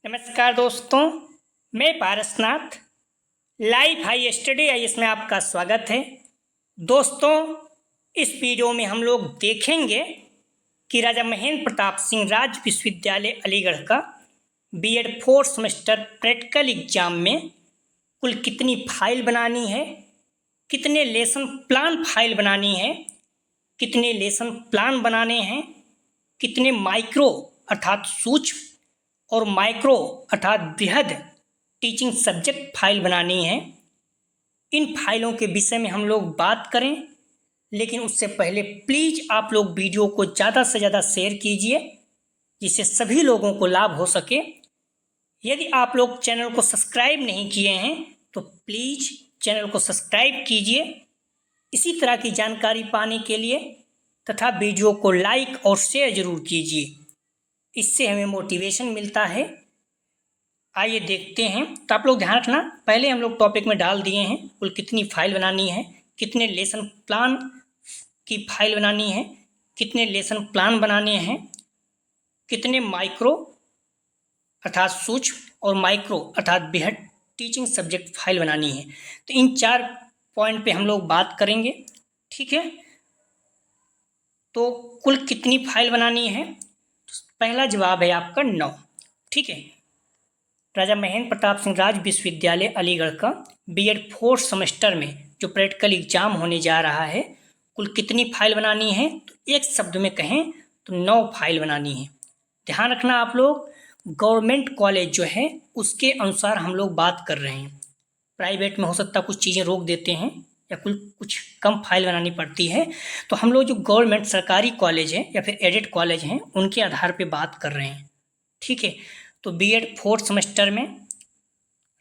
नमस्कार दोस्तों, मैं Parasnath live high study IAS में आपका स्वागत है। दोस्तों, इस वीडियो में हम लोग देखेंगे कि राजा महेंद्र प्रताप सिंह राज्य विश्वविद्यालय अलीगढ़ का BEd 4th semester practical exam में कुल कितनी फाइल बनानी है, कितने लेसन प्लान फाइल बनानी है, कितने लेसन प्लान बनाने हैं, कितने माइक्रो अर्थात सूक्ष्म और माइक्रो अर्थात बृहद टीचिंग सब्जेक्ट फाइल बनानी है। इन फाइलों के विषय में हम लोग बात करें, लेकिन उससे पहले प्लीज़ आप लोग वीडियो को ज़्यादा से ज़्यादा शेयर कीजिए जिससे सभी लोगों को लाभ हो सके। यदि आप लोग चैनल को सब्सक्राइब नहीं किए हैं तो प्लीज़ चैनल को सब्सक्राइब कीजिए इसी तरह की जानकारी पाने के लिए, तथा वीडियो को लाइक और शेयर ज़रूर कीजिए, इससे हमें मोटिवेशन मिलता है। आइए देखते हैं। तो आप लोग ध्यान रखना, पहले हम लोग टॉपिक में डाल दिए हैं कुल कितनी फाइल बनानी है, कितने लेसन प्लान की फाइल बनानी है, कितने लेसन प्लान बनाने हैं, कितने माइक्रो अर्थात सूक्ष्म और माइक्रो अर्थात बृहद टीचिंग सब्जेक्ट फाइल बनानी है। तो इन 4 पॉइंट पे हम लोग बात करेंगे, ठीक है। तो कुल कितनी फाइल बनानी है? पहला जवाब है आपका 9, ठीक है। राजा महेंद्र प्रताप सिंह राज्य विश्वविद्यालय अलीगढ़ का बीएड 4th सेमेस्टर में जो प्रैक्टिकल एग्जाम होने जा रहा है, कुल कितनी फाइल बनानी है? तो एक शब्द में कहें तो 9 फाइल बनानी है। ध्यान रखना आप लोग, गवर्नमेंट कॉलेज जो है उसके अनुसार हम लोग बात कर रहे हैं। प्राइवेट में हो सकता है कुछ चीज़ें रोक देते हैं या कुछ कम फाइल बनानी पड़ती है। तो हम लोग जो गवर्नमेंट सरकारी कॉलेज हैं या फिर एडेड कॉलेज हैं उनके आधार पे बात कर रहे हैं, ठीक है। तो बीएड 4th सेमेस्टर में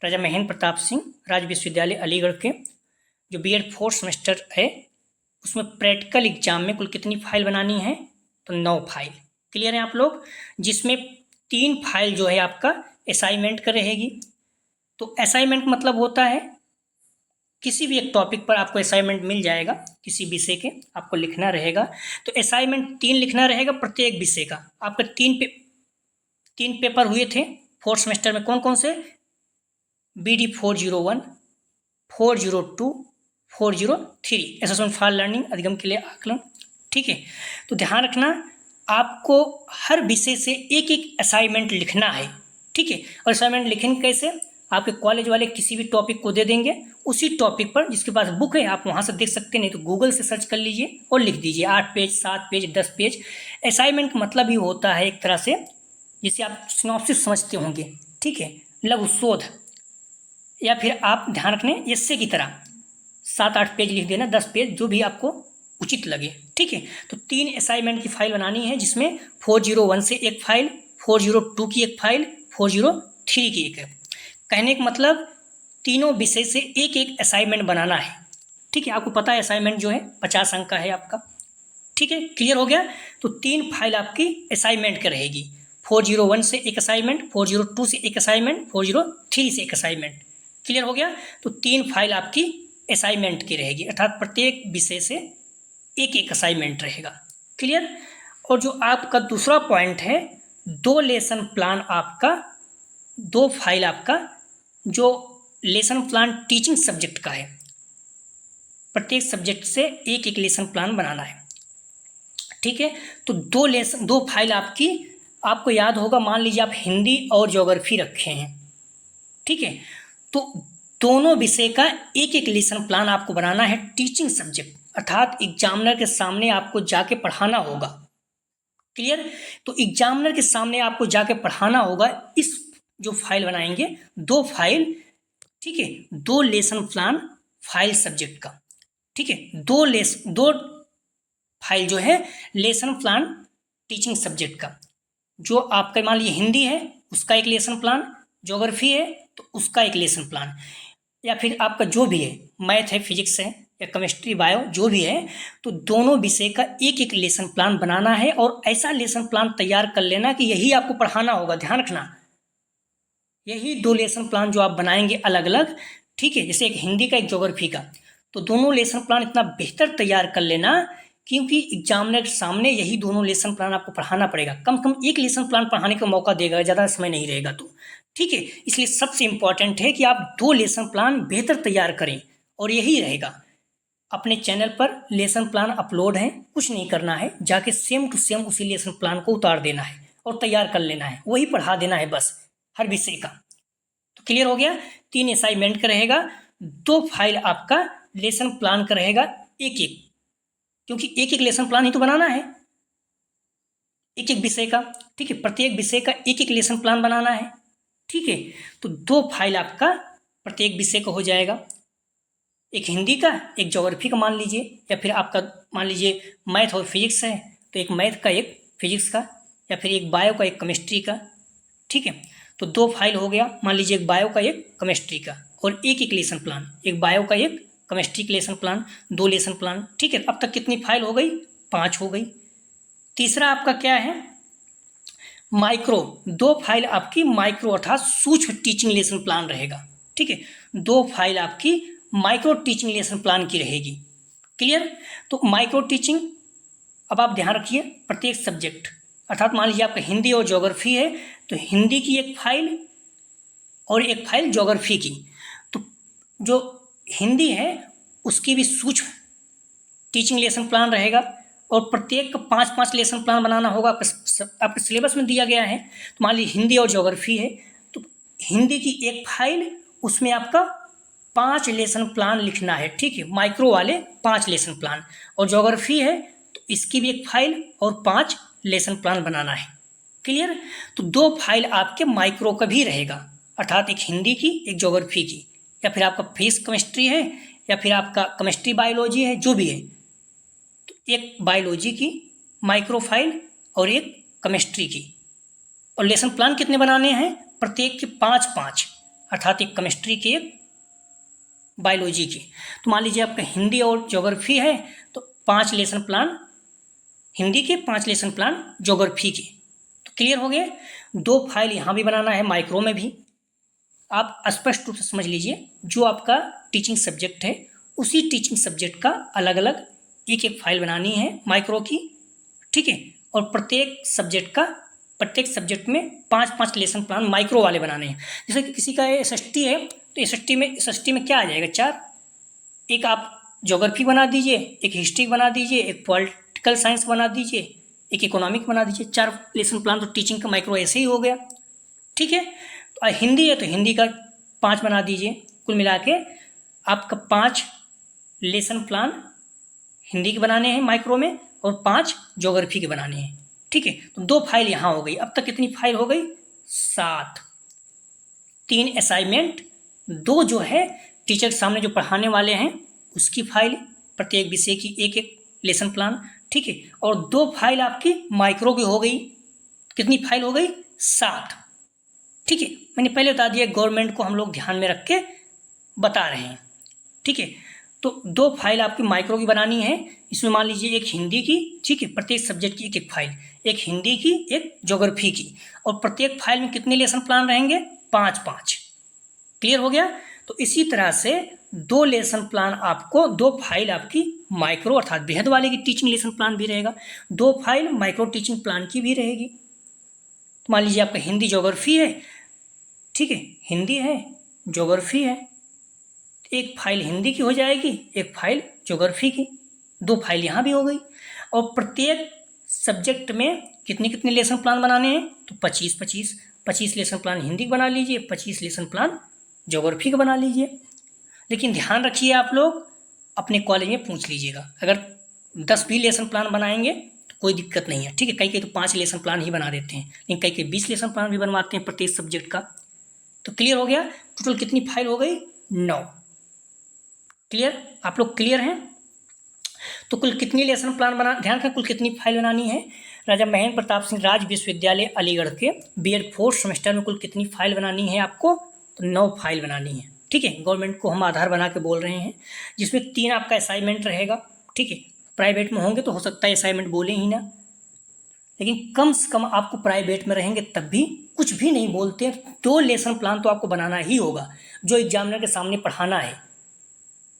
राजा महेंद्र प्रताप सिंह राज्य विश्वविद्यालय अलीगढ़ के जो बीएड 4th सेमेस्टर है उसमें प्रैक्टिकल एग्जाम में कुल कितनी फाइल बनानी है? तो 9 फाइल। क्लियर है आप लोग? जिसमें 3 फाइल जो है आपका असाइनमेंट का रहेगी। तो असाइनमेंट मतलब होता है किसी भी एक टॉपिक पर आपको असाइनमेंट मिल जाएगा, किसी विषय के आपको लिखना रहेगा। तो असाइनमेंट 3 लिखना रहेगा प्रत्येक विषय का। आपका 3 पेपर हुए थे 4th सेमेस्टर में, कौन कौन से? BD 401, 402, 403 एसेसमेंट फॉर लर्निंग अधिगम के लिए आकलन, ठीक है। तो ध्यान रखना, आपको हर विषय से एक एक असाइनमेंट लिखना है, ठीक है। और असाइनमेंट लिखेंगे कैसे? आपके कॉलेज वाले किसी भी टॉपिक को दे देंगे, उसी टॉपिक पर जिसके पास बुक है आप वहाँ से देख सकते हैं, नहीं तो गूगल से सर्च कर लीजिए और लिख दीजिए 8 पेज, 7 पेज, 10 पेज। असाइनमेंट का मतलब ही होता है एक तरह से जिसे आप सिनॉप्सिस समझते होंगे, ठीक है, लघु शोध, या फिर आप ध्यान रखने एस्से की तरह 7-8 पेज लिख देना, 10 पेज, जो भी आपको उचित लगे, ठीक है। तो 3 असाइनमेंट की फाइल बनानी है जिसमें 401 से एक फाइल, 402 की एक फाइल, 403 की एक है। कहने का मतलब तीनों विषय से एक एक असाइनमेंट बनाना है, ठीक है। आपको पता है असाइनमेंट जो है 50 अंक का है आपका, ठीक है। क्लियर हो गया? तो 3 फाइल आपकी असाइनमेंट की रहेगी। 401 से एक असाइनमेंट, 402 से एक असाइनमेंट, 403 से एक असाइनमेंट। क्लियर हो गया? तो 3 फाइल आपकी असाइनमेंट की रहेगी, अर्थात प्रत्येक विषय से एक एक असाइनमेंट रहेगा। क्लियर? और जो आपका दूसरा पॉइंट है, 2 लेसन प्लान आपका, 2 फाइल आपका जो लेसन प्लान टीचिंग सब्जेक्ट का है, प्रत्येक सब्जेक्ट से एक एक लेसन प्लान बनाना है, ठीक है। तो 2 फाइल आपकी, आपको याद होगा, मान लीजिए आप हिंदी और ज्योग्राफी रखे हैं, ठीक है। तो दोनों विषय का एक एक लेसन प्लान आपको बनाना है टीचिंग सब्जेक्ट, अर्थात एग्जामिनर के सामने आपको जाके पढ़ाना होगा। क्लियर? तो एग्जामिनर के सामने आपको जाके पढ़ाना होगा। इस जो फाइल बनाएंगे 2 फाइल, ठीक है, 2 लेसन प्लान फाइल सब्जेक्ट का, ठीक है। 2 फाइल जो है लेसन प्लान टीचिंग सब्जेक्ट का, जो आपका मान लीजिए हिंदी है उसका एक लेसन प्लान, ज्योग्राफी है तो उसका एक लेसन प्लान, या फिर आपका जो भी है, मैथ है, फिजिक्स है या केमिस्ट्री, बायो, जो भी है, तो दोनों विषय का एक एक लेसन प्लान बनाना है और ऐसा लेसन प्लान तैयार कर लेना कि यही आपको पढ़ाना होगा। ध्यान रखना, यही 2 लेसन प्लान जो आप बनाएंगे अलग अलग, ठीक है, जैसे एक हिंदी का एक ज्योग्राफी का, तो दोनों लेसन प्लान इतना बेहतर तैयार कर लेना क्योंकि एग्जामिनर के सामने यही दोनों लेसन प्लान आपको पढ़ाना पड़ेगा। कम से कम एक लेसन प्लान पढ़ाने का मौका देगा, ज़्यादा समय नहीं रहेगा। तो ठीक है। इसलिए सबसे इम्पॉर्टेंट है कि आप 2 लेसन प्लान बेहतर तैयार करें, और यही रहेगा। अपने चैनल पर लेसन प्लान अपलोड है, कुछ नहीं करना है, जाके सेम टू सेम उसी लेसन प्लान को उतार देना है और तैयार कर लेना है, वही पढ़ा देना है बस हर विषय का। तो क्लियर हो गया। 3 असाइनमेंट का रहेगा, 2 फाइल आपका लेसन प्लान का रहेगा, एक एक, क्योंकि एक एक लेसन प्लान ही तो बनाना है एक एक विषय का। ठीक है, प्रत्येक विषय का एक एक लेसन प्लान बनाना है। ठीक है, तो 2 फाइल आपका प्रत्येक विषय का हो जाएगा, एक हिंदी का, एक ज्योग्राफी का मान लीजिए, या फिर आपका मान लीजिए मैथ और फिजिक्स है तो एक मैथ का एक फिजिक्स का, या फिर एक बायो का एक केमिस्ट्री का। ठीक है, तो 2 फाइल हो गया, मान लीजिए एक बायो का एक केमिस्ट्री का, और एक एक लेसन प्लान, एक बायो का एक केमिस्ट्री का लेसन प्लान, 2 लेसन प्लान। ठीक है, अब तक कितनी फाइल हो गई? 5 हो गई। तीसरा आपका क्या है? माइक्रो, 2 फाइल आपकी माइक्रो अर्थात सूक्ष्म टीचिंग लेसन प्लान रहेगा। ठीक है, 2 फाइल आपकी माइक्रो टीचिंग लेसन प्लान की रहेगी। क्लियर? तो माइक्रो टीचिंग, अब आप ध्यान रखिए, प्रत्येक सब्जेक्ट अर्थात मान लीजिए आपका हिंदी और ज्योग्राफी है तो हिंदी की एक फाइल और एक फाइल ज्योग्राफी की। तो जो हिंदी है उसकी भी सूक्ष्म टीचिंग लेसन प्लान रहेगा, और प्रत्येक का 5-5 लेसन प्लान बनाना होगा। आपके सिलेबस में दिया गया है। तो मान लीजिए हिंदी और ज्योग्राफी है तो हिंदी की एक फाइल, उसमें आपका 5 लेसन प्लान लिखना है। ठीक है, माइक्रो वाले 5 लेसन प्लान, और ज्योग्राफी है तो इसकी भी एक फाइल और 5 लेसन प्लान बनाना है। क्लियर? तो 2 फाइल आपके माइक्रो का भी रहेगा, अर्थात एक हिंदी की एक ज्योग्राफी की, या फिर आपका फिजिक्स केमिस्ट्री है, या फिर आपका केमिस्ट्री बायोलॉजी है, जो भी है, तो एक बायोलॉजी की माइक्रो फाइल और एक केमिस्ट्री की। और लेसन प्लान कितने बनाने हैं? प्रत्येक के 5-5, अर्थात एक केमिस्ट्री की एक बायोलॉजी की। तो मान लीजिए आपका हिंदी और ज्योग्राफी है तो 5 लेसन प्लान हिंदी के, 5 लेसन प्लान ज्योग्राफी के। तो क्लियर हो गए। 2 फाइल यहाँ भी बनाना है, माइक्रो में भी। आप स्पष्ट रूप से समझ लीजिए, जो आपका टीचिंग सब्जेक्ट है उसी टीचिंग सब्जेक्ट का अलग अलग एक एक फाइल बनानी है माइक्रो की। ठीक है, और प्रत्येक सब्जेक्ट में 5-5 लेसन प्लान माइक्रो वाले बनाने हैं। जैसे कि किसी का SST है तो SST में क्या आ जाएगा? 4। एक आप ज्योग्राफी बना दीजिए, एक हिस्ट्री बना दीजिए, एक पॉलिटिकल साइंस बना दीजिए, एक इकोनॉमिक बना दीजिए। 4 लेसन प्लान तो टीचिंग का माइक्रो ऐसे ही हो गया। ठीक है, तो हिंदी है तो हिंदी का 5 बना दीजिए। कुल मिला के आपका 5 लेसन प्लान हिंदी के बनाने हैं माइक्रो में, और 5 ज्योग्राफी के बनाने हैं। ठीक है, तो 2 फाइल यहाँ हो गई। अब तक कितनी फाइल हो गई? 7। 3 असाइनमेंट, 2 जो है टीचर के सामने जो पढ़ाने वाले हैं उसकी फाइल, प्रत्येक विषय की एक एक लेसन प्लान। ठीक है, और 2 फाइल आपकी माइक्रो की हो गई। कितनी फाइल हो गई? 7। ठीक है, मैंने पहले बता दिया, गवर्नमेंट को हम लोग ध्यान में रख के बता रहे हैं। ठीक है, तो 2 फाइल आपकी माइक्रो की बनानी है। इसमें मान लीजिए एक हिंदी की, ठीक है, प्रत्येक सब्जेक्ट की एक एक फाइल, एक हिंदी की, एक ज्योग्राफी की, और प्रत्येक फाइल में कितने लेसन प्लान रहेंगे? 5-5। क्लियर हो गया। तो इसी तरह से 2 लेसन प्लान आपको, 2 फाइल आपकी माइक्रो अर्थात बेहद वाले की टीचिंग लेसन प्लान भी रहेगा, 2 फाइल माइक्रो टीचिंग प्लान की भी रहेगी। तो मान लीजिए आपका हिंदी ज्योग्राफी है, ठीक है, हिंदी है, ज्योग्राफी है, एक फाइल हिंदी की हो जाएगी, एक फाइल ज्योग्राफी की, 2 फाइल यहाँ भी हो गई। और प्रत्येक सब्जेक्ट में कितने कितने लेसन प्लान बनाने हैं? तो 25 लेसन प्लान हिंदी का बना लीजिए, 25 लेसन प्लान ज्योग्राफी का बना लीजिए। लेकिन ध्यान रखिए, आप लोग अपने कॉलेज में पूछ लीजिएगा, अगर 10 भी लेसन प्लान बनाएंगे तो कोई दिक्कत नहीं है। ठीक है, कई तो 5 लेसन प्लान ही बना देते हैं, लेकिन कई 20 लेसन प्लान भी बनवाते हैं प्रत्येक सब्जेक्ट का। तो क्लियर हो गया। टोटल कितनी फाइल हो गई? 9। क्लियर? आप लोग क्लियर हैं? तो कुल कितनी लेसन प्लान बना, ध्यान रखें, कुल कितनी फाइल बनानी है? राजा महेंद्र प्रताप सिंह राज विश्वविद्यालय अलीगढ़ के BEd 4th सेमेस्टर में कुल कितनी फाइल बनानी है आपको? तो 9 फाइल बनानी है। ठीक है, गवर्नमेंट को हम आधार बना के बोल रहे हैं, जिसमें 3 आपका असाइनमेंट रहेगा। ठीक है, प्राइवेट में होंगे तो हो सकता है असाइनमेंट बोले ही ना, लेकिन कम से कम आपको प्राइवेट में रहेंगे तब भी कुछ भी नहीं बोलते, 2 लेसन प्लान तो आपको बनाना ही होगा जो एग्जामिनर के सामने पढ़ाना है।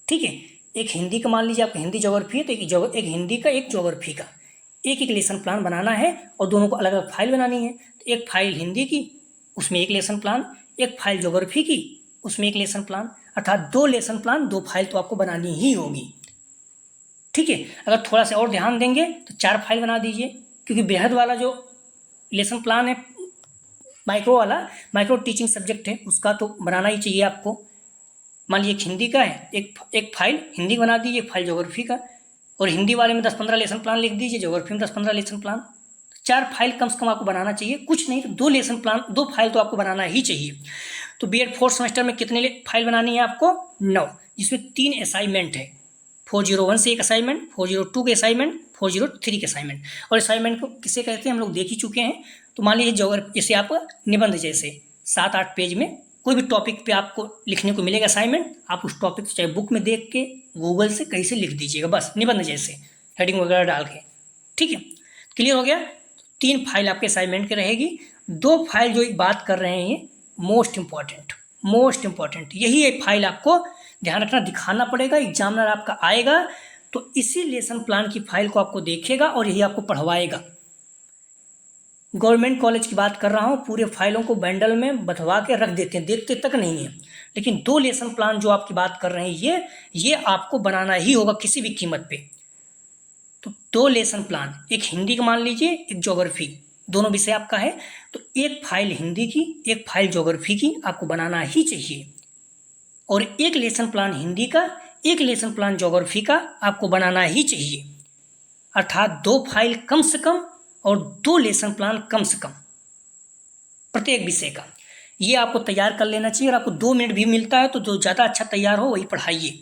ठीक है, एक हिंदी का मान लीजिए आपका हिंदी ज्योग्राफी है तो एक हिंदी का, एक ज्योग्राफी का, एक एक लेसन प्लान बनाना है, और दोनों को अलग अलग फाइल बनानी है। तो एक फाइल हिंदी की, उसमें एक लेसन प्लान, एक फाइल ज्योग्राफी की, उसमें एक लेसन प्लान, अर्थात 2 लेसन प्लान 2 फाइल तो आपको बनानी ही होगी। ठीक है, अगर थोड़ा सा और ध्यान देंगे तो 4 फाइल बना दीजिए, क्योंकि बेहद वाला जो लेसन प्लान है माइक्रो वाला, माइक्रो टीचिंग सब्जेक्ट है, उसका तो बनाना ही चाहिए आपको। मान लीजिए हिंदी का है, एक फाइल हिंदी बना दीजिए, एक फाइल ज्योग्राफी का, और हिंदी वाले में 10-15 लेसन प्लान लिख दीजिए, ज्योग्राफी में 10-15 लेसन प्लान। 4 फाइल कम से कम आपको बनाना चाहिए, कुछ नहीं तो 2 लेसन प्लान 2 फाइल तो आपको बनाना ही चाहिए। तो बीएड 4th सेमेस्टर में कितने फाइल बनानी है आपको? 9, जिसमें 3 असाइनमेंट है। 401 से एक असाइनमेंट, 402 के असाइनमेंट, 403 के असाइनमेंट। और असाइनमेंट को किसे कहते हैं हम लोग देख ही चुके हैं। तो मान लीजिए ज्योग्राफी, जैसे आप निबंध जैसे 7-8 पेज में कोई भी टॉपिक पे आपको लिखने को मिलेगा असाइनमेंट, आप उस टॉपिक चाहे बुक में देख के गूगल से कहीं से लिख दीजिएगा, बस निबंध जैसे हेडिंग वगैरह डाल के। ठीक है, क्लियर हो गया। 3 फाइल आपके असाइनमेंट की रहेगी, 2 फाइल जो बात कर रहे हैं ये मोस्ट इंपॉर्टेंट यही एक फाइल आपको ध्यान रखना, दिखाना पड़ेगा। एग्जामिनर आपका आएगा तो इसी लेसन प्लान की फाइल को आपको देखेगा और यही आपको पढ़वाएगा। गवर्नमेंट कॉलेज की बात कर रहा हूँ, पूरे फाइलों को बंडल में बंधवा के रख देते हैं, देखते तक नहीं है। लेकिन 2 लेसन प्लान जो आपकी बात कर रहे हैं ये आपको बनाना ही होगा किसी भी कीमत पे। तो 2 लेसन प्लान, एक हिंदी का मान लीजिए, एक ज्योग्राफी, दोनों विषय आपका है, तो एक फाइल हिंदी की, एक फाइल ज्योग्राफी की आपको बनाना ही चाहिए। और एक लेसन प्लान हिंदी का, एक लेसन प्लान ज्योग्राफी का आपको बनाना ही चाहिए। अर्थात 2 फाइल कम से कम और 2 लेसन प्लान कम से कम प्रत्येक विषय का, ये आपको तैयार कर लेना चाहिए। और आपको 2 मिनट भी मिलता है तो जो ज़्यादा अच्छा तैयार हो वही पढ़ाइए।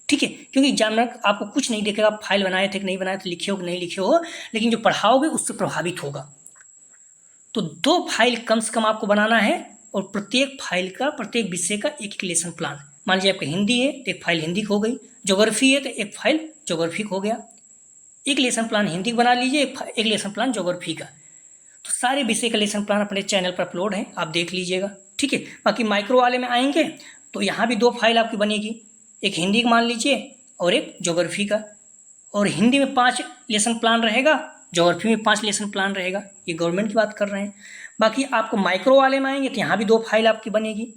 ठीक है, क्योंकि एग्जामिनर आपको कुछ नहीं देखेगा, आप फाइल बनाए थे कि नहीं बनाए थे, लिखे हो कि नहीं लिखे हो, लेकिन जो पढ़ाओगे उससे प्रभावित होगा। तो 2 फाइल कम से कम आपको बनाना है, और प्रत्येक फाइल का, प्रत्येक विषय का एक लेसन प्लान। मान लीजिए आपका हिंदी है तो एक फाइल हिंदी की हो गई, ज्योग्राफी है तो एक फाइल ज्योग्राफी हो गया, एक लेसन प्लान हिंदी का बना लीजिए, एक लेसन प्लान ज्योग्राफी का। तो सारे विषय का लेसन प्लान अपने चैनल पर अपलोड है, आप देख लीजिएगा। ठीक है, बाकी माइक्रो वाले में आएंगे तो यहाँ भी 2 फाइल आपकी बनेगी, एक हिंदी का मान लीजिए और एक ज्योग्राफी का। और हिंदी में 5 लेसन प्लान रहेगा, ज्योग्राफी में 5 लेसन प्लान रहेगा, ये गवर्नमेंट की बात कर रहे हैं। बाकी आपको माइक्रो वाले में आएंगे तो यहाँ भी 2 फाइल आपकी बनेगी।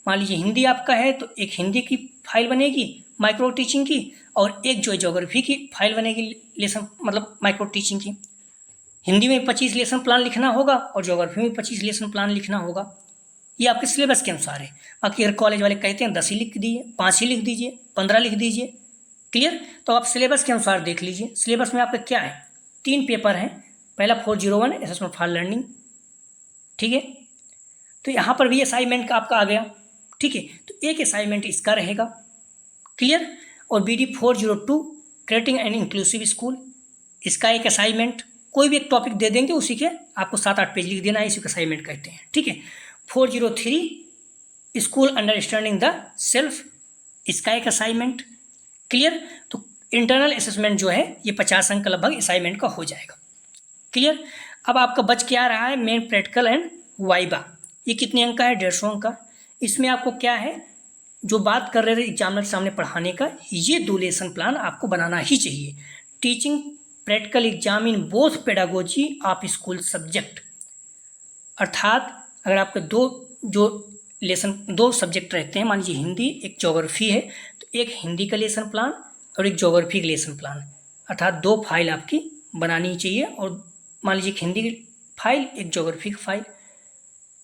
मान लीजिए हिंदी आपका है तो एक हिंदी की फाइल बनेगी माइक्रो टीचिंग की, और एक जो है ज्योग्राफी की फाइल बनेगी लेसन मतलब माइक्रो टीचिंग की। हिंदी में 25 लेसन प्लान लिखना होगा और ज्योग्राफी में 25 लेसन प्लान लिखना होगा, ये आपके सिलेबस के अनुसार है। बाकी अगर कॉलेज वाले कहते हैं 10 ही लिख दीजिए, 5 ही लिख दीजिए, 15 लिख दीजिए, क्लियर। तो आप सिलेबस के अनुसार देख लीजिए। सिलेबस में आपका क्या है, 3 पेपर हैं। पहला 401 असेसमेंट फॉर लर्निंग, ठीक है, तो यहाँ पर भी असाइनमेंट का आपका आ गया। ठीक है, तो एक असाइनमेंट इसका रहेगा, क्लियर। और BD 402 creating an inclusive school, इसका एक असाइनमेंट, कोई भी एक टॉपिक दे देंगे उसी के आपको 7-8 पेज लिख देना है, इसी को असाइनमेंट कहते हैं। ठीक है, 403 स्कूल अंडरस्टैंडिंग द सेल्फ, इसका एक असाइनमेंट, क्लियर। तो इंटरनल असेसमेंट जो है ये 50 अंक का लगभग असाइनमेंट का हो जाएगा, क्लियर। अब आपका बच क्या रहा है, मेन प्रैक्टिकल एंड वाइबा, ये कितने अंक का है, 150 अंक का। इसमें आपको क्या है, जो बात कर रहे थे एग्जामिनर के सामने पढ़ाने का, ये 2 लेसन प्लान आपको बनाना ही चाहिए। Teaching practical exam in both pedagogy of school subject, अर्थात अगर आपके 2 सब्जेक्ट रहते हैं, मान लीजिए हिंदी एक ज्योग्राफी है, तो एक हिंदी का लेसन प्लान और एक ज्योग्राफी का लेसन प्लान, अर्थात 2 फाइल आपकी बनानी चाहिए। और मान लीजिए एक हिंदी की फाइल, एक ज्योग्राफी की फाइल,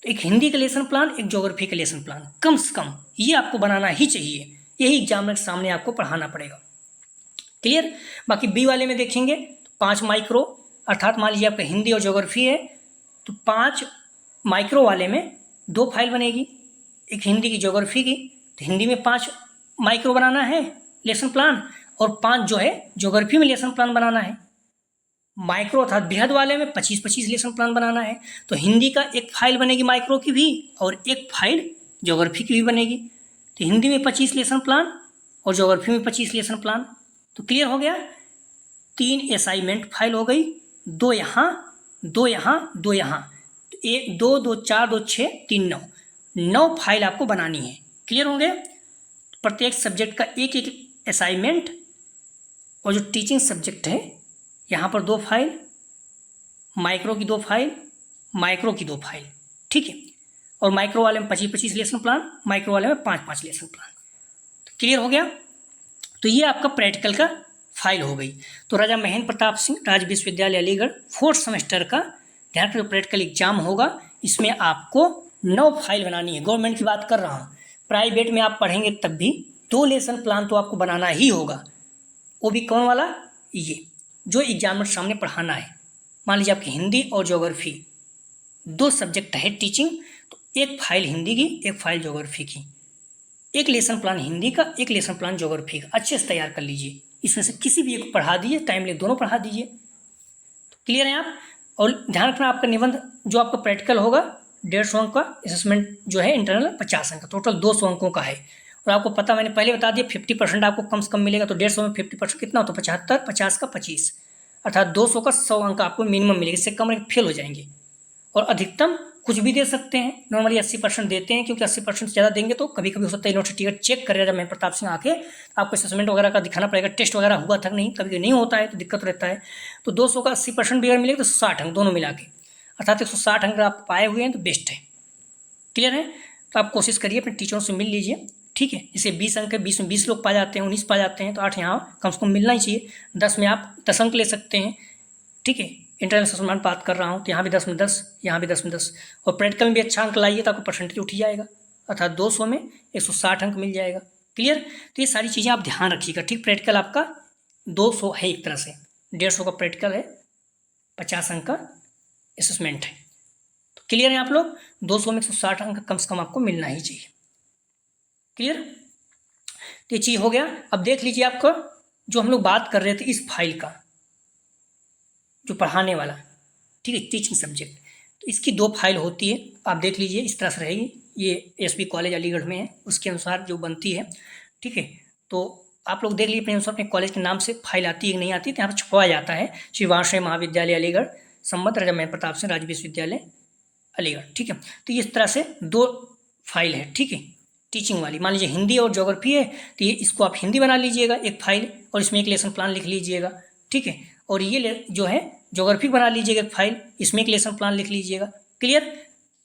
तो एक हिंदी का लेसन प्लान, एक ज्योग्राफी का लेसन प्लान कम से कम ये आपको बनाना ही चाहिए, यही एग्जामिनर के सामने आपको पढ़ाना पड़ेगा, क्लियर। बाकी बी वाले में देखेंगे तो 5 माइक्रो, अर्थात मान लीजिए आपका हिंदी और ज्योग्राफी है तो 5 माइक्रो वाले में 2 फाइल बनेगी, एक हिंदी की ज्योग्राफी की, तो हिंदी में 5 माइक्रो बनाना है लेसन प्लान, और 5 जो है ज्योग्राफी में लेसन प्लान बनाना है। माइक्रो अर्थात बृहद वाले में 25-25 लेसन प्लान बनाना है। तो हिंदी का एक फाइल बनेगी माइक्रो की भी, और एक फाइल ज्योग्राफी की भी बनेगी। तो हिंदी में 25 लेसन प्लान और ज्योग्राफी में 25 लेसन प्लान, तो क्लियर हो गया। 3 असाइनमेंट फाइल हो गई, 2 यहाँ, 2 यहाँ, 2 यहाँ, तो 1 2 2 4 2 6 3 9 फाइल आपको बनानी है, क्लियर हो गया। प्रत्येक सब्जेक्ट का एक एक असाइनमेंट, और जो टीचिंग सब्जेक्ट है यहाँ पर 2 फाइल, माइक्रो की 2 फाइल, माइक्रो की 2 फाइल, ठीक है। और माइक्रो वाले में 25-25 लेसन प्लान, माइक्रो वाले में 5-5 लेसन प्लान। तो क्लियर हो गया। तो ये आपका प्रैक्टिकल का फाइल हो गई। तो राजा महेंद्र प्रताप सिंह राज्य विश्वविद्यालय अलीगढ़ 4th सेमेस्टर का ध्यान रखिए प्रैक्टिकल एग्जाम होगा। इसमें आपको 9 फाइल बनानी है। गवर्नमेंट की बात कर रहा हूँ, प्राइवेट में आप पढ़ेंगे तब भी 2 लेसन प्लान तो आपको बनाना ही होगा। वो भी कौन वाला, ये जो एग्जामिनर सामने पढ़ाना है। मान लीजिए आपकी हिंदी और ज्योग्राफी 2 सब्जेक्ट है टीचिंग, तो एक फाइल हिंदी की, एक फाइल ज्योग्राफी की, एक लेसन प्लान हिंदी का, एक लेसन प्लान ज्योग्राफी का अच्छे से तैयार कर लीजिए। इसमें से किसी भी एक पढ़ा दीजिए, टाइम ले दोनों पढ़ा दीजिए। तो क्लियर है आप। और ध्यान रखना आपका निबंध जो आपका प्रैक्टिकल होगा 150 अंक का, असेसमेंट जो है इंटरनल 50 अंक का, टोटल 200 अंकों का है। और आपको पता मैंने पहले बता दिया 50% आपको कम से कम मिलेगा। तो 150 में 50% कितना होता है 75, 50 का 25, अर्थात 200 का 100 अंक आपको मिनिमम मिलेगा। इससे कम फेल हो जाएंगे। और अधिकतम कुछ भी दे सकते हैं, नॉर्मली 80% देते हैं, क्योंकि 80% से ज़्यादा देंगे तो कभी कभी हो सकता है यूनिवर्सिटी का चेक करेगा जब महेंद्र प्रताप सिंह आके, आपको असेसमेंट वगैरह का दिखाना पड़ेगा, टेस्ट वगैरह हुआ था नहीं, कभी नहीं होता है तो दिक्कत रहता है। तो 200 का 80% भी अगर मिलेगा तो 60 अंक दोनों मिला के, अर्थात 160 अंक आप पाए हुए हैं तो बेस्ट है। क्लियर है। तो आप कोशिश करिए अपने टीचरों से मिल लीजिए, ठीक है। जैसे 20 अंक है, 20 में 20 लोग पा जाते हैं, 19 पा जाते हैं, तो 8 यहाँ कम से कम मिलना ही चाहिए। 10 में आप 10 अंक ले सकते हैं, ठीक है। इंटरनल असेसमेंट बात कर रहा हूँ तो यहाँ भी 10 में 10, यहाँ भी 10 में 10, और प्रैक्टिकल में भी अच्छा अंक लाइए तो आपको परसेंटेज उठ ही जाएगा, अर्थात 200 में 160 अंक मिल जाएगा। क्लियर। तो ये सारी चीज़ें आप ध्यान रखिएगा, ठीक। प्रैक्टिकल आपका 200 है एक तरह से, 150 का प्रैक्टिकल है, 50 अंक का असेसमेंट है। तो क्लियर है आप लोग। 200 में 160 अंक कम से कम आपको मिलना ही चाहिए। क्लियर। तो ये चीज़ हो गया। अब देख लीजिए आपका जो हम लोग बात कर रहे थे इस फाइल का, जो पढ़ाने वाला, ठीक है, टीचिंग सब्जेक्ट, तो इसकी 2 फाइल होती है। आप देख लीजिए इस तरह से रहेगी। ये एसपी कॉलेज अलीगढ़ में है, उसके अनुसार जो बनती है, ठीक है। तो आप लोग देख लीजिए अपने अनुसार अपने कॉलेज के नाम से फाइल आती है कि नहीं आती, तो यहाँ पर छुपवाया जाता है श्री वासवी महाविद्यालय अलीगढ़, संबद्ध राजा महेंद्र प्रताप सिंह राज्य विश्वविद्यालय अलीगढ़, ठीक है। तो इस तरह से 2 फाइल है, ठीक है, टीचिंग वाली। मान लीजिए हिंदी और ज्योग्राफी है तो ये इसको आप हिंदी बना लीजिएगा एक फाइल, और इसमें एक लेसन प्लान लिख लीजिएगा, ठीक है। और ये जो है ज्योग्राफी बना लीजिएगा एक फाइल, इसमें एक लेसन प्लान लिख लीजिएगा। क्लियर।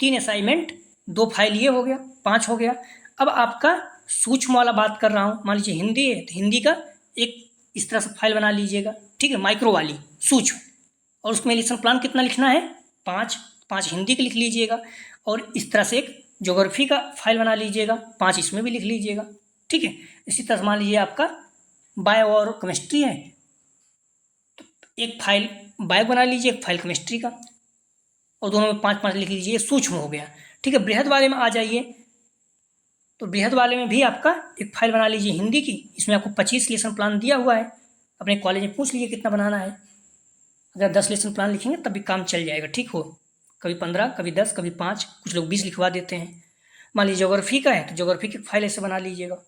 3 असाइनमेंट, 2 फाइल ये हो गया, 5 हो गया। अब आपका सूक्ष्म वाला बात कर रहा हूँ, मान लीजिए हिंदी है तो हिंदी का एक इस तरह से फाइल बना लीजिएगा, ठीक है, माइक्रो वाली सूक्ष्म, और उसमें लेसन प्लान कितना लिखना है 5 हिंदी का लिख लीजिएगा। और इस तरह से एक ज्योग्राफी का फाइल बना लीजिएगा, 5 इसमें भी लिख लीजिएगा, ठीक है। इसी तरह मान लीजिए आपका बायो और केमिस्ट्री है, तो एक फाइल बायो बना लीजिए, एक फाइल केमिस्ट्री का, और दोनों में 5-5 लिख लीजिए। सूक्ष्म हो गया, ठीक है। बृहद वाले में आ जाइए, तो बृहद वाले में भी आपका एक फाइल बना लीजिए हिंदी की, इसमें आपको 25 लेसन प्लान दिया हुआ है। अपने कॉलेज में पूछ लीजिए कितना बनाना है। अगर 10 लेसन प्लान लिखेंगे तब भी काम चल जाएगा, ठीक हो। कभी 15, कभी 10, कभी 5, कुछ लोग 20 लिखवा देते हैं। मान लीजिए ज्योग्राफी का है तो ज्योग्राफी की फाइल ऐसे बना लीजिएगा,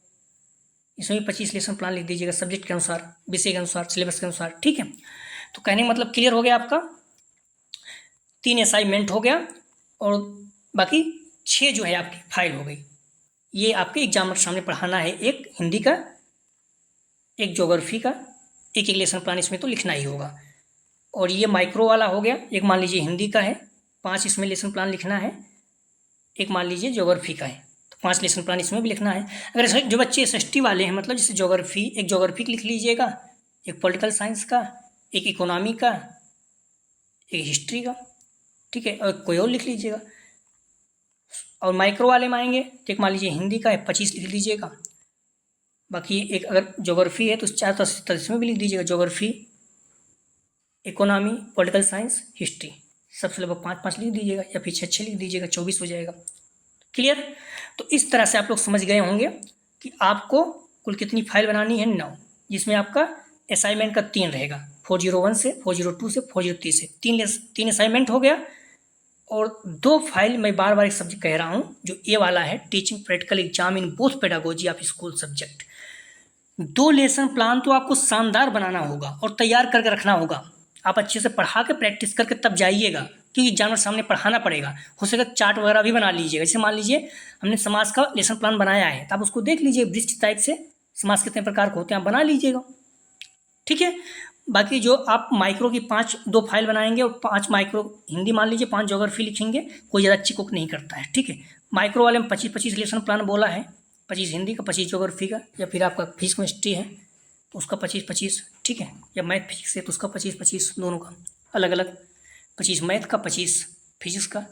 इसमें भी 25 लेसन प्लान लिख दीजिएगा, सब्जेक्ट के अनुसार, विषय के अनुसार, सिलेबस के अनुसार, ठीक है। तो कहने का मतलब क्लियर हो गया आपका। 3 असाइनमेंट हो गया, और बाकी 6 जो है आपकी फाइल हो गई। ये आपके एग्जाम के सामने पढ़ाना है, एक हिंदी का, एक ज्योग्राफी का, एक लेसन प्लान इसमें तो लिखना ही होगा। और ये माइक्रो वाला हो गया, एक मान लीजिए हिंदी का है, 5 इसमें लेसन प्लान लिखना है, एक मान लीजिए ज्योग्राफी का है तो 5 लेसन प्लान इसमें भी लिखना है। अगर जो बच्चे SST वाले हैं, मतलब जैसे ज्योग्राफी, एक ज्योग्राफी लिख लीजिएगा, एक पॉलिटिकल साइंस का, एक इकोनॉमी का, एक हिस्ट्री का, ठीक है, और कोई और लिख लीजिएगा। और माइक्रो वाले में आएंगे तो एक मान लीजिए हिंदी का है, 25 लिख लीजिएगा। बाकी एक अगर ज्योग्राफी है तो 4 इसमें भी लिख दीजिएगा, geography, economy, political science, history, सबसे लगभग 5-5 लिख दीजिएगा, या फिर 6 लिख दीजिएगा, 24 हो जाएगा। क्लियर। तो इस तरह से आप लोग समझ गए होंगे कि आपको कुल कितनी फाइल बनानी है, 9, जिसमें आपका असाइनमेंट का 3 रहेगा, 401 से, 402 से, 403 से, 3 असाइनमेंट हो गया। और 2 फाइल, मैं बार बार एक सब्जेक्ट कह रहा हूँ, जो ए वाला है, teaching practical exam in both pedagogy of school subject. 2 lesson plan तो आपको शानदार बनाना होगा और तैयार करके रखना होगा। आप अच्छे से पढ़ा के प्रैक्टिस करके तब जाइएगा, क्योंकि एग्जाम सामने पढ़ाना पड़ेगा। हो सके चार्ट वगैरह भी बना लीजिएगा। जैसे मान लीजिए हमने समाज का लेसन प्लान बनाया है, तो आप उसको देख लीजिए, ब्रिज टाइप से समाज कितने प्रकार के होते हैं, आप बना लीजिएगा, ठीक है। बाकी जो आप माइक्रो की 2 फाइल बनाएंगे, और 5 माइक्रो हिंदी मान लीजिए, 5 ज्योग्राफी लिखेंगे, कोई ज़्यादा चिकोक नहीं करता है, ठीक है। माइक्रो वाले में 25-25 लेसन प्लान बोला है, 25 हिंदी का, 25 ज्योग्राफी का, या फिर आपका फिजिक्स केमिस्ट्री है तो उसका 25-25, ठीक है, या मैथ फिजिक्स है तो उसका 25-25, दोनों का अलग अलग, 25 मैथ का, 25 फिजिक्स का।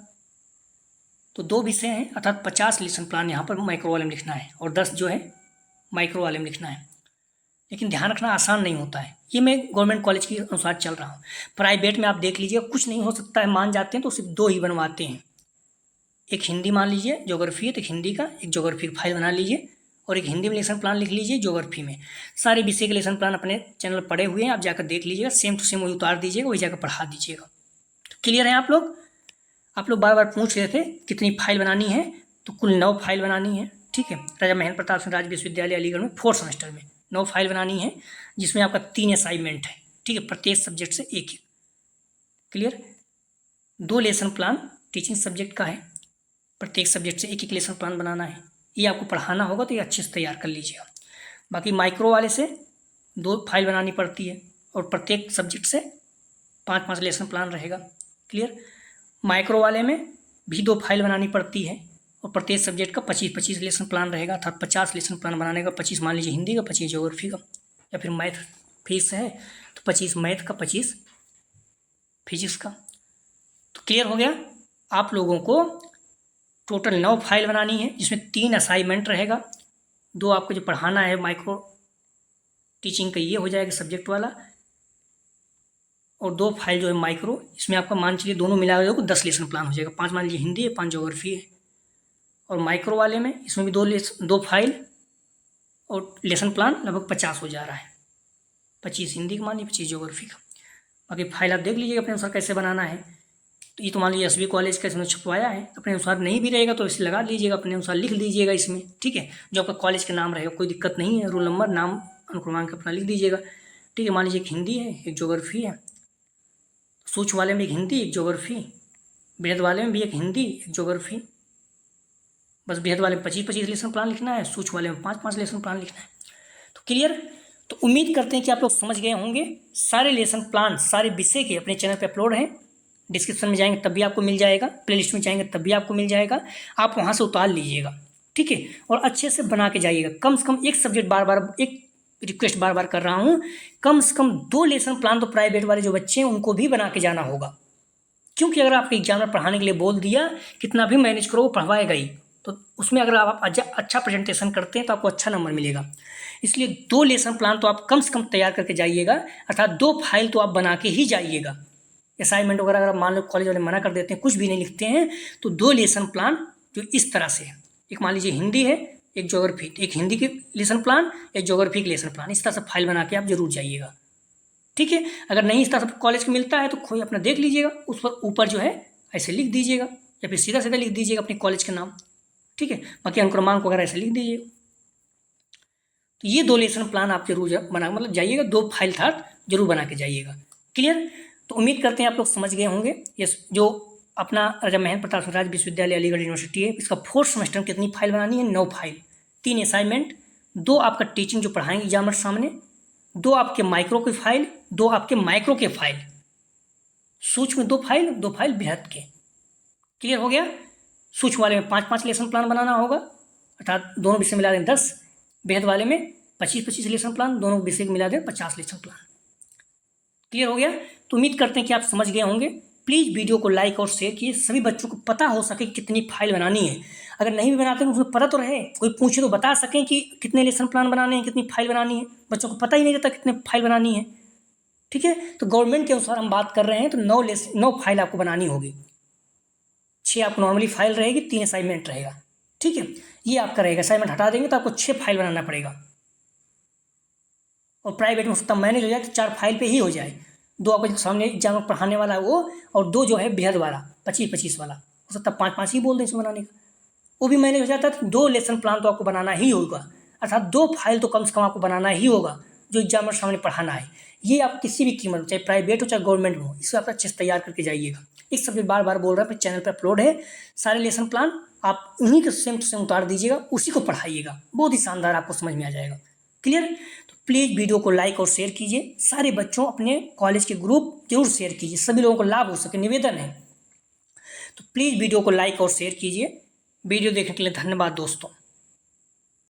तो 2 विषय हैं, अर्थात 50 लेसन प्लान यहाँ पर माइक्रो वाले में लिखना है और 10 जो है माइक्रो वाले में लिखना है। लेकिन ध्यान रखना आसान नहीं होता है, ये मैं गवर्नमेंट कॉलेज के अनुसार चल रहा हूँ। प्राइवेट में आप देख लीजिए कुछ नहीं हो सकता है, मान जाते हैं तो सिर्फ 2 ही बनवाते हैं, एक हिंदी मान लीजिए ज्योग्राफी है तो एक हिंदी का एक ज्योग्राफी फाइल बना लीजिए और एक हिंदी में लेसन प्लान लिख लीजिए ज्योग्राफी में। सारे विषय के लेसन प्लान अपने चैनल पड़े हुए हैं, आप जाकर देख लीजिएगा, सेम टू सेम वही उतार दीजिएगा, वही जाकर पढ़ा दीजिएगा। तो क्लियर है आप लोग? आप लोग बार बार पूछ रहे थे कितनी फाइल बनानी है, तो कुल 9 फाइल बनानी है, ठीक है। राजा महेंद्र प्रताप सिंह राज्य विश्वविद्यालय अलीगढ़ में 4th सेमेस्टर में 9 फाइल बनानी है, जिसमें आपका 3 असाइनमेंट है, ठीक है, प्रत्येक सब्जेक्ट से एक एक। Clear? 2 lesson plan teaching subject का है, प्रत्येक सब्जेक्ट से एक एक लेसन प्लान बनाना है। ये आपको पढ़ाना होगा तो ये अच्छे से तैयार कर लीजिएगा। बाकी माइक्रो वाले से 2 फाइल बनानी पड़ती है और प्रत्येक सब्जेक्ट से 5-5 लेसन प्लान रहेगा। क्लियर? माइक्रो वाले में भी 2 फाइल बनानी पड़ती है और प्रत्येक सब्जेक्ट का 25-25 लेसन प्लान रहेगा, अर्थात 50 लेसन प्लान बनाने का, 25 मान लीजिए हिंदी का, 25 ज्योग्राफी का, या फिर मैथ फिजिक्स है तो 25 मैथ का, 25 फिजिक्स का। तो क्लियर हो गया? आप लोगों को टोटल 9 फाइल बनानी है, जिसमें 3 असाइनमेंट रहेगा, 2 आपको जो पढ़ाना है माइक्रो टीचिंग का ये हो जाएगा सब्जेक्ट वाला, और 2 फाइल जो है माइक्रो, इसमें आपका मान चलिए दोनों मिला के 10 लेसन प्लान हो जाएगा, 5 मान लीजिए हिंदी है, 5 ज्योग्राफी है। और माइक्रो वाले में इसमें भी 2 फाइल और लेसन प्लान लगभग 50 हो जा रहा है, 25 हिंदी का मान लीजिए, 25 ज्योग्राफी का। बाकी फाइल आप देख लीजिएगा अपने अनुसार कैसे बनाना है। तो ये तो मान लीजिए एसबी कॉलेज का इसमें छपवाया है, अपने अनुसार नहीं भी रहेगा तो इसे लगा लीजिएगा, अपने अनुसार लिख दीजिएगा इसमें, ठीक है, जो आपका कॉलेज का नाम रहेगा, कोई दिक्कत नहीं है, रोल नंबर, नाम, अनुक्रमांक अपना लिख दीजिएगा, ठीक है। मान लीजिए एक हिंदी है, एक ज्योग्राफी है, सूक्ष्म वाले में एक हिंदी, एक ज्योग्राफी, बृहद वाले में भी एक हिंदी, एक ज्योग्राफी, बस बृहद वाले में 25-25 लेसन प्लान लिखना है, सूक्ष्म वाले में 5-5 लेसन प्लान लिखना है। तो क्लियर? तो उम्मीद करते हैं कि आप लोग समझ गए होंगे। सारे लेसन प्लान सारे विषय के अपने चैनल पर अपलोड हैं, डिस्क्रिप्शन में जाएंगे तब भी आपको मिल जाएगा, प्लेलिस्ट में जाएंगे तब भी आपको मिल जाएगा, आप वहाँ से उतार लीजिएगा, ठीक है, और अच्छे से बना के जाइएगा। कम से कम एक सब्जेक्ट बार बार, एक रिक्वेस्ट बार बार कर रहा हूँ, कम से कम 2 लेसन प्लान तो प्राइवेट वाले जो बच्चे हैं उनको भी बना के जाना होगा, क्योंकि अगर आपके एग्जाम में पढ़ाने के लिए बोल दिया, कितना भी मैनेज करो वो पढ़वाएगा ही, तो उसमें अगर आप अच्छा प्रेजेंटेशन करते हैं तो आपको अच्छा नंबर मिलेगा। इसलिए 2 लेसन प्लान तो आप कम से कम तैयार करके जाइएगा, अर्थात 2 फाइल तो आप बना के ही जाइएगा। असाइनमेंट वगैरह अगर मान लो कॉलेज वाले मना कर देते हैं, कुछ भी नहीं लिखते हैं, तो 2 लेसन प्लान जो इस तरह से, एक मान लीजिए हिंदी है, एक ज्योग्राफी, एक हिंदी के लेसन प्लान, एक ज्योग्राफी के लेसन प्लान, इस तरह से फाइल बना के आप जरूर जाइएगा, ठीक है। अगर नहीं इस तरह से कॉलेज को मिलता है तो कोई अपना देख लीजिएगा, उस पर ऊपर जो है ऐसे लिख दीजिएगा, या फिर सीधा सीधा लिख दीजिएगा अपने कॉलेज का नाम, ठीक है। बाकी अनुक्रमांक वगैरह ऐसे लिख दीजिएगा। तो ये 2 लेसन प्लान आप जरूर बना, मतलब जाइएगा, 2 फाइल था जरूर बना के जाइएगा। क्लियर? तो उम्मीद करते हैं आप लोग समझ गए होंगे। ये जो अपना राजा महेंद्र प्रताप सिंह राज्य विश्वविद्यालय अलीगढ़ यूनिवर्सिटी है, इसका 4th सेमेस्टर में कितनी फाइल बनानी है? 9 फाइल, 3 असाइनमेंट, 2 आपका टीचिंग जो पढ़ाएंगे एग्जामर सामने, 2 आपके माइक्रो की फाइल, 2 आपके माइक्रो के फाइल, सूक्ष्म में 2 फाइल, 2 फाइल बृहद के। क्लियर हो गया? सूक्ष्म वाले में 5-5 लेसन प्लान बनाना होगा, अर्थात दोनों विषय मिला दें 10, बृहद वाले में 25-25 लेसन प्लान, दोनों विषय को मिला दें 50 लेसन प्लान। क्लियर हो गया? तो उम्मीद करते हैं कि आप समझ गए होंगे। प्लीज़ वीडियो को लाइक और शेयर कीजिए, सभी बच्चों को पता हो सके कितनी फाइल बनानी है। अगर नहीं भी बनाते हैं उसमें पता तो रहे, कोई पूछे तो बता सकें कि कितने लेसन प्लान बनाने हैं, कितनी फाइल बनानी है। बच्चों को पता ही नहीं रहता कितने फाइल बनानी है, ठीक है। तो गवर्नमेंट के अनुसार हम बात कर रहे हैं, तो 9 फाइल आपको बनानी होगी, 6 आपको नॉर्मली फाइल रहेगी, 3 असाइनमेंट रहेगा, ठीक है। ये आपका रहेगा, असाइनमेंट हटा देंगे तो आपको 6 फाइल बनाना पड़ेगा, और प्राइवेट में उसका मैनेज हो जाए तो 4 फाइल पे ही हो जाए। 2 आपको सामने एग्जाम में पढ़ाने वाला है वो, और 2 जो है बृहद वाला 25-25 वाला, हो सकता है 5-5 ही बोल दें इसमें बनाने का, वो भी मैनेज हो जाता है। तो 2 लेसन प्लान तो आपको बनाना ही होगा, अर्थात 2 फाइल तो कम से कम आपको बनाना ही होगा जो एग्जामर सामने पढ़ाना है। ये आप किसी भी कीमत, चाहे प्राइवेट हो चाहे गवर्नमेंट हो, इसे आप अच्छे से तैयार करके जाइएगा। एक सब्जेक्ट बार बार बोल रहा है, अपने चैनल पर अपलोड है, सारे लेसन प्लान आप उन्हीं के सेम टू सेम उतार दीजिएगा, उसी को पढ़ाइएगा, बहुत ही शानदार आपको समझ में आ जाएगा। क्लियर? तो प्लीज़ वीडियो को लाइक और शेयर कीजिए, सारे बच्चों अपने कॉलेज के ग्रुप जरूर शेयर कीजिए, सभी लोगों को लाभ हो सके, निवेदन है। तो प्लीज़ वीडियो को लाइक और शेयर कीजिए, वीडियो देखने के लिए धन्यवाद दोस्तों।